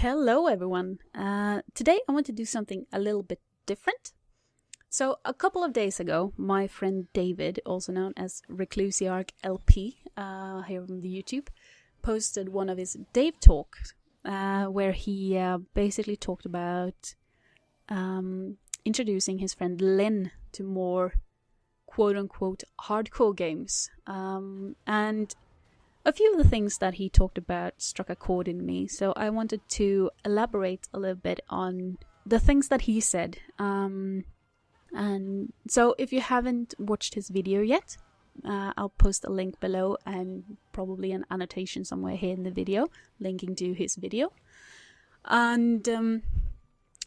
Hello, everyone. Today I want to do something a little bit different. So, a couple of days ago, my friend David, also known as Reclusiarch LP, here on the YouTube, posted one of his Dave talks, where he basically talked about introducing his friend Lynn to more quote-unquote hardcore games. And a few of the things that he talked about struck a chord in me, so I wanted to elaborate a little bit on the things that he said. And so if you haven't watched his video yet, I'll post a link below and probably an annotation somewhere here in the video, linking to his video. And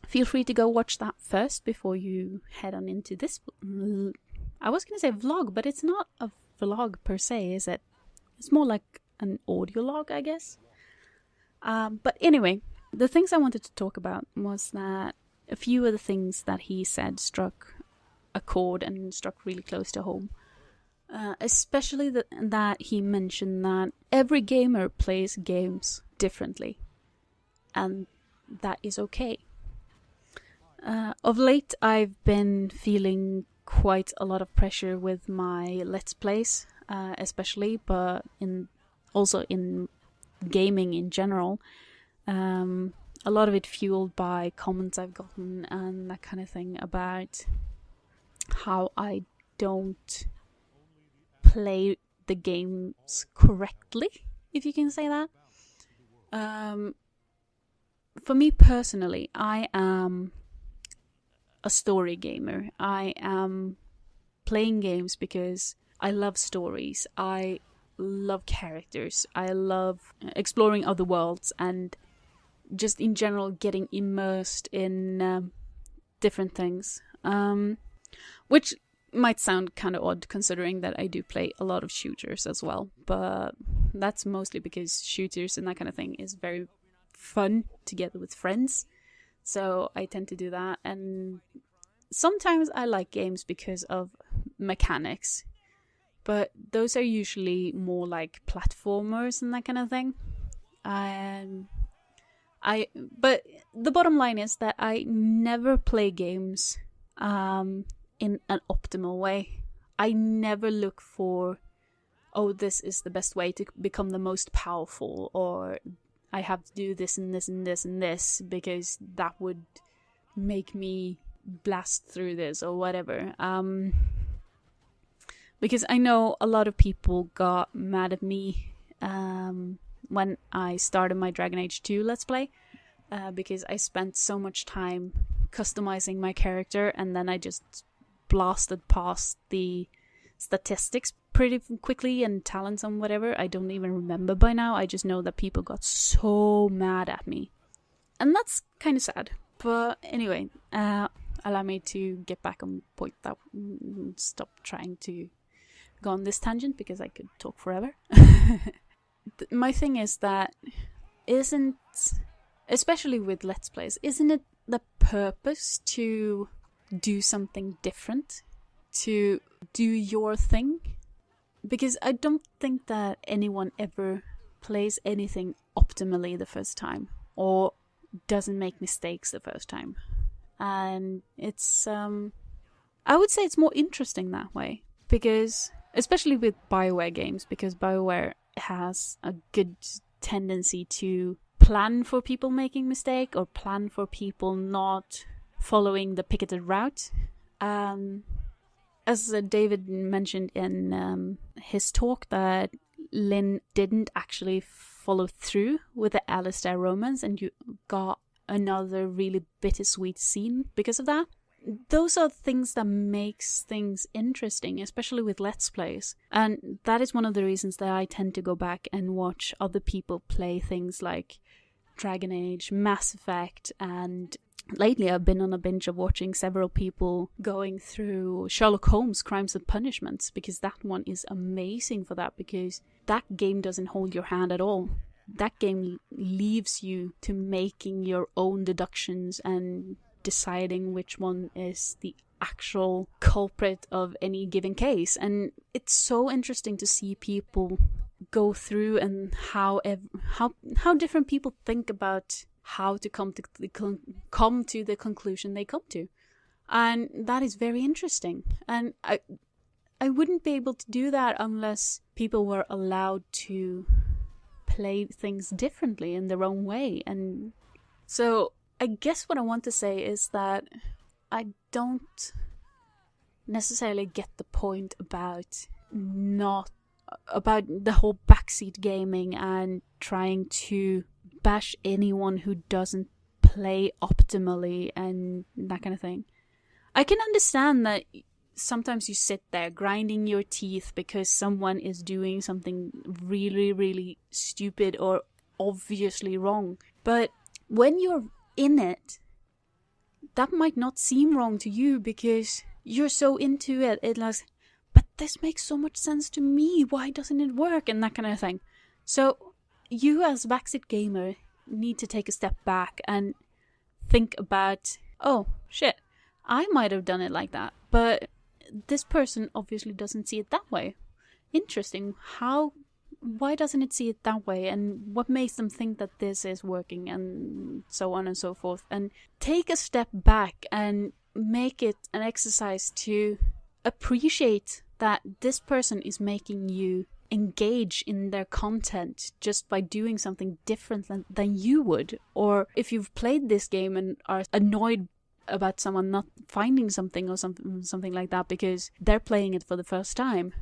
feel free to go watch that first before you head on into this. I was going to say vlog, but it's not a vlog per se, is it? It's more like an audio log, I guess. But anyway, the things I wanted to talk about was that a few of the things that he said struck a chord and struck really close to home. Especially that he mentioned that every gamer plays games differently. And that is okay. Of late, I've been feeling quite a lot of pressure with my Let's Plays. Especially, but also in gaming in general. A lot of it fueled by comments I've gotten and that kind of thing about how I don't play the games correctly, if you can say that. For me personally, I am a story gamer. I am playing games because I love stories, I love characters, I love exploring other worlds and just in general getting immersed in different things. Which might sound kind of odd considering that I do play a lot of shooters as well, but that's mostly because shooters and that kind of thing is very fun together with friends. So I tend to do that, and sometimes I like games because of mechanics. But those are usually more like platformers and that kind of thing. But the bottom line is that I never play games in an optimal way. I never look for, oh, this is the best way to become the most powerful, or I have to do this and this and this and this because that would make me blast through this or whatever. Because I know a lot of people got mad at me when I started my Dragon Age 2 Let's Play. Because I spent so much time customizing my character and then I just blasted past the statistics pretty quickly and talents and whatever. I don't even remember by now. I just know that people got so mad at me. And that's kind of sad. But anyway, allow me to get back on point. That stop trying to go on this tangent because I could talk forever. My thing is that especially with Let's Plays, isn't it the purpose to do something different? To do your thing? Because I don't think that anyone ever plays anything optimally the first time or doesn't make mistakes the first time. And it's I would say it's more interesting that way, because especially with BioWare games, because BioWare has a good tendency to plan for people making mistake or plan for people not following the picketed route. As David mentioned in his talk, that Lynn didn't actually follow through with the Alistair romance, and you got another really bittersweet scene because of that. Those are things that makes things interesting, especially with Let's Plays. And that is one of the reasons that I tend to go back and watch other people play things like Dragon Age, Mass Effect, and lately I've been on a binge of watching several people going through Sherlock Holmes Crimes and Punishments, because that one is amazing for that, because that game doesn't hold your hand at all. That game leaves you to making your own deductions and deciding which one is the actual culprit of any given case. And it's so interesting to see people go through and how different people think about how to come to the conclusion they come to. And that is very interesting. And I wouldn't be able to do that unless people were allowed to play things differently in their own way. And so I guess what I want to say is that I don't necessarily get the point about the whole backseat gaming and trying to bash anyone who doesn't play optimally and that kind of thing. I can understand that sometimes you sit there grinding your teeth because someone is doing something really, really stupid or obviously wrong. But when you're in it, that might not seem wrong to you because you're so into it. It's like, but this makes so much sense to me. Why doesn't it work? And that kind of thing. So you as a backseat gamer need to take a step back and think about, oh, shit, I might have done it like that, but this person obviously doesn't see it that way. Interesting. Why doesn't it see it that way? And what makes them think that this is working, and so on and so forth. And take a step back and make it an exercise to appreciate that this person is making you engage in their content just by doing something different than you would. Or if you've played this game and are annoyed about someone not finding something or something like that because they're playing it for the first time,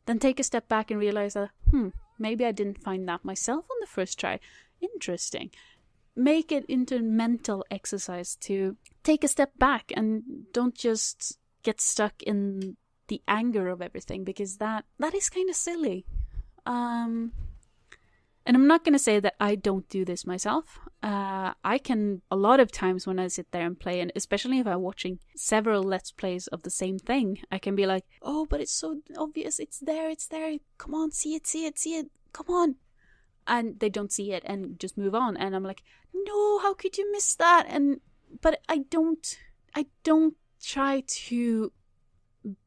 then take a step back and realize that, maybe I didn't find that myself on the first try. Interesting. Make it into a mental exercise to take a step back and don't just get stuck in the anger of everything, because that is kind of silly. And I'm not going to say that I don't do this myself. I can, a lot of times when I sit there and play, and especially if I'm watching several Let's Plays of the same thing, I can be like, oh, but it's so obvious. It's there. Come on, see it. Come on. And they don't see it and just move on. And I'm like, no, how could you miss that? But I don't try to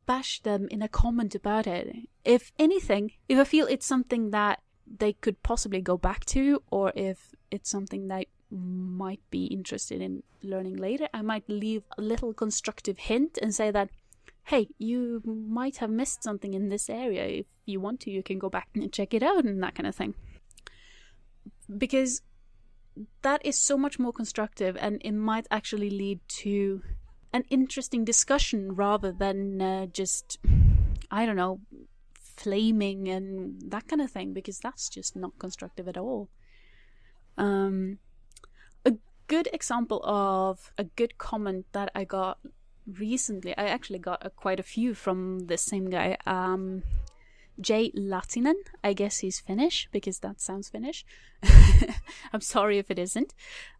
bash them in a comment about it. If anything, if I feel it's something that they could possibly go back to, or if it's something that might be interested in learning later, I might leave a little constructive hint and say that, hey, you might have missed something in this area. If you want to, you can go back and check it out and that kind of thing. Because that is so much more constructive, and it might actually lead to an interesting discussion rather than just, I don't know, flaming and that kind of thing, because that's just not constructive at all. A good example of a good comment that I got recently, I actually got quite a few from the same guy, Jay Latinen. I guess he's Finnish, because that sounds Finnish. I'm sorry if it isn't.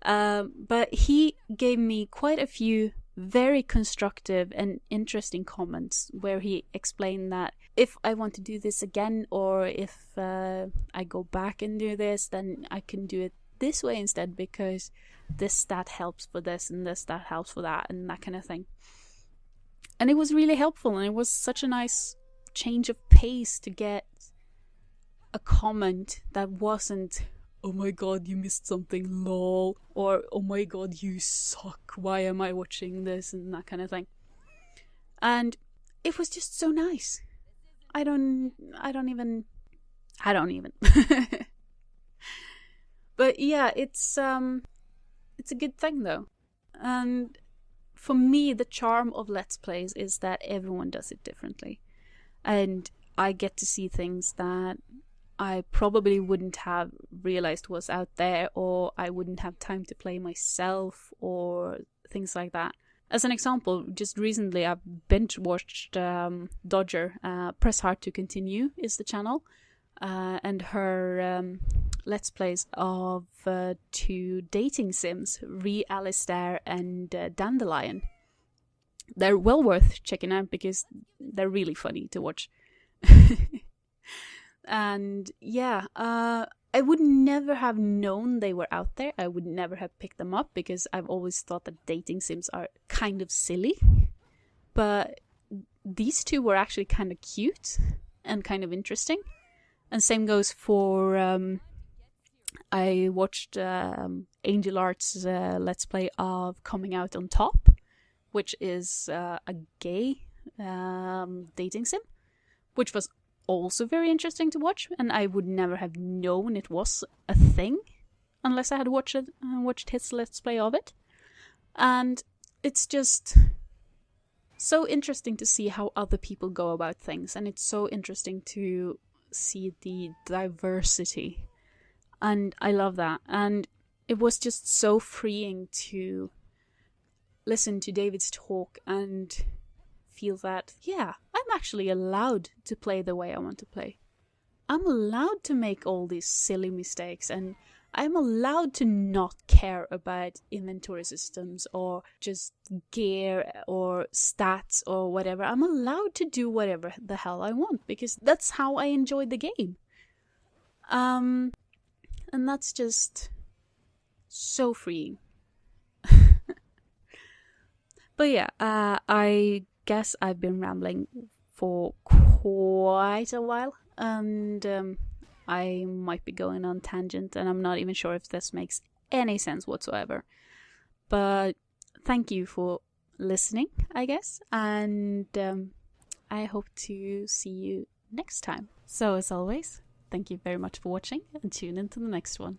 But he gave me quite a few very constructive and interesting comments where he explained that if I want to do this again, or if I go back and do this, then I can do it this way instead, because this stat helps for this and this stat helps for that, and that kind of thing. And it was really helpful, and it was such a nice change of pace to get a comment that wasn't, oh my god, you missed something, lol, or oh my god, you suck, why am I watching this, and that kind of thing. And it was just so nice. I don't even but yeah, it's a good thing though. And for me, the charm of Let's Plays is that everyone does it differently, and I get to see things that I probably wouldn't have realized was out there, or I wouldn't have time to play myself, or things like that. As an example, just recently I've binge-watched Dodger. Press Hard to Continue is the channel, and her Let's Plays of 2 dating sims, Alistair and Dandelion. They're well worth checking out because they're really funny to watch. And yeah, I would never have known they were out there. I would never have picked them up because I've always thought that dating sims are kind of silly. But these two were actually kind of cute and kind of interesting. And same goes for I watched Angel Art's Let's Play of Coming Out on Top, which is a gay dating sim, which was also very interesting to watch, and I would never have known it was a thing unless I had watched his Let's Play of it. And it's just so interesting to see how other people go about things, and it's so interesting to see the diversity, and I love that. And it was just so freeing to listen to David's talk and feel that, yeah, I'm actually allowed to play the way I want to play. I'm allowed to make all these silly mistakes, and I'm allowed to not care about inventory systems or just gear or stats or whatever. I'm allowed to do whatever the hell I want because that's how I enjoy the game. And that's just so freeing. But yeah, I guess I've been rambling for quite a while, and I might be going on tangent, and I'm not even sure if this makes any sense whatsoever. But thank you for listening, I guess, and I hope to see you next time. So as always, thank you very much for watching, and tune in to the next one.